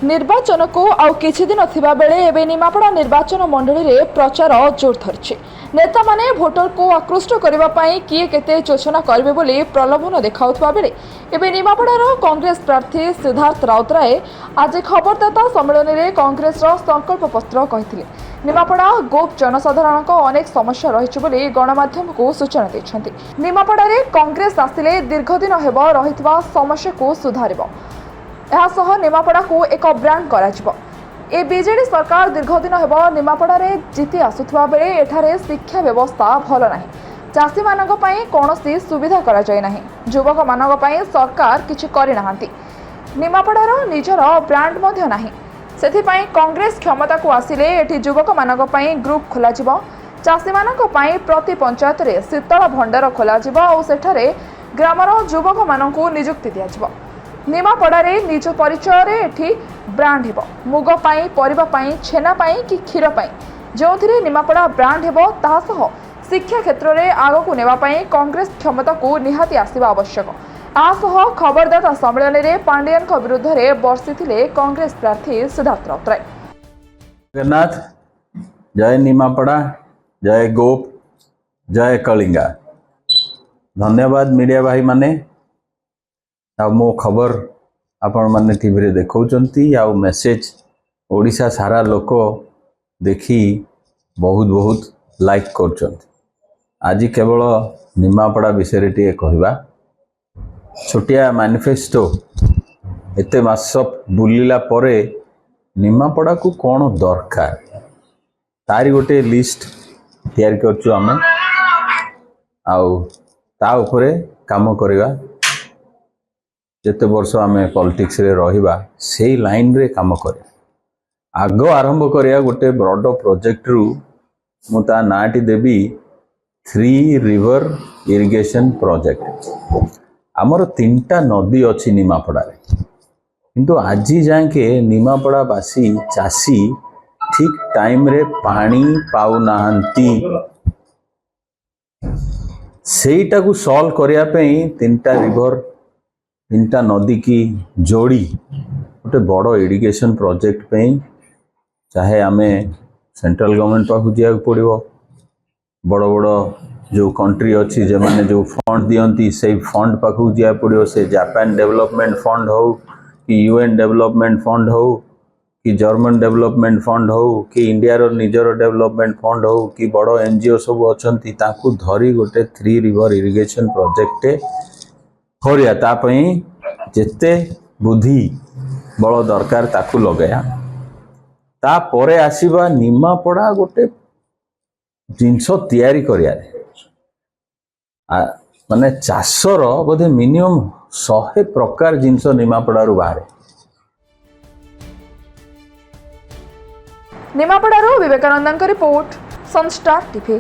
निर्वाचन को आउ किछि दिन थिबा बेले एबे निमापड़ा निर्वाचन मंडली रे प्रचार जोर धरिछि। नेता माने भोटर को आकृष्ट करबा पई किए केते योजना करबे बोली प्रलोभन देखाउथबा बेले एबे निमापड़ार कांग्रेस प्रार्थी सिद्धार्थ राउतराय आज खबरदाता सम्मेलन रे कांग्रेस रो संकल्प पत्र कहिथिले। निमापड़ा गोप जनसाधारण को अनेक समस्या रहिछि बोली गणमाध्यम को सूचना दैछन्ति। निमापड़ा रे कांग्रेस आसिले दीर्घ दिन हेबो रहितबा समस्या को सुधारिबो। एहासह निमापड़ा को एक ब्रांड कराजिबो। ए बीजेडी सरकार दीर्घ दिन हेबो निमापड़ा रे जीति आसुथबा बेले एठारे शिक्षा व्यवस्था भल नाही। चाषी मानक पई कोनोसी सुविधा करा जाय नाही। युवक मानक पई सरकार किछि करि नाहंती। निमापड़ार निजर ब्रांड मध्य नाही। सेथि पई कांग्रेस क्षमता को आसिले एठी युवक मानक पई ग्रुप खोला जिवो। चाषी मानक पई प्रति पंचायत रे शीतल भंडार खोला जिवो और सेठारे ग्रामर युवक मानकू नियुक्ति दिया जिवो। निमापड़ारे निज परिचय रे एठी ब्रांड हेबो। मुग पाई, परिबा पाई, छेना पाई कि क्षीर पाई जोथिरे निमापड़ा ब्रांड हेबो ताहा सह शिक्षा क्षेत्र रे आगो को नेबा पाई कांग्रेस क्षमता को निहाती आसीबा आवश्यक। आसह खबरदाता सम्मेलन रे पांडियन को विरुद्ध रे बर्षिथिले कांग्रेस प्रार्थी सिद्धार्थ राउतराय। जगन्नाथ जय निमापड़ा, जय गोप, जय कलिंगा। धन्यवाद मीडिया भाई माने आ मो खबर आपण माने टीवी रे देखौचंती आ मेसेज ओडिशा सारा लोक देखी बहुत बहुत लाइक करचंती। आज केवल निमापड़ा विषय टे कहवा छोटिया मैनिफेस्टो एते मास बुलिला परे निमापड़ा को कौन दरकार तारी गोटे लिस्ट तैयारी करछु आमे आउ ता उपरे काम करिवा। जेते वर्ष आमे पॉलिटिक्स रे रहिबा सेही लाइन रे काम करे आग आरंभ करिया गोटे बड़ प्रोजेक्ट रु मुता नाटी देबी 3 रिवर इरिगेशन प्रोजेक्ट। आमर 3टा नदी अच्छी निमापड़ा रे किंतु आज जाके निमापड़ा बासी चासी ठीक टाइम रे पानी पाउ नाहंती। सेईटा को सॉल्व करिया पई 3टा रिवर 3टा नदी की जोड़ी गोटे बड़ इरिगेशन प्रोजेक्ट पे चाहे आमे सेंट्रल गवर्नमेंट पाखु जाया पड़ो बड़ बड़ जो कंट्री अच्छी जे माने जो फंड दियंती से फंड पाखु जाया पड़ो। से जापान डेवलपमेंट फंड हो कि यूएन डेवलपमेंट फंड हो कि जर्मन डेवलपमेंट फंड हो कि इंडिया रो निजर डेवलपमेंट फंड हो कि बड़ एनजीओ सब अच्छी ताकू धरी गोटे 3 रिवर इरिगेशन प्रोजेक्ट करिया तापई जेते बुद्धि बल दरकार ताकू लगाया। ता परे आसीबा निमापड़ा गोटे जिनस तैयारी करिया माने चाषर बोधे मिनिमम 100 प्रकार जिनस निमापड़ा रु बाहर। निमापड़ारो विवेकानंद रिपोर्ट, सनस्टार टीवी।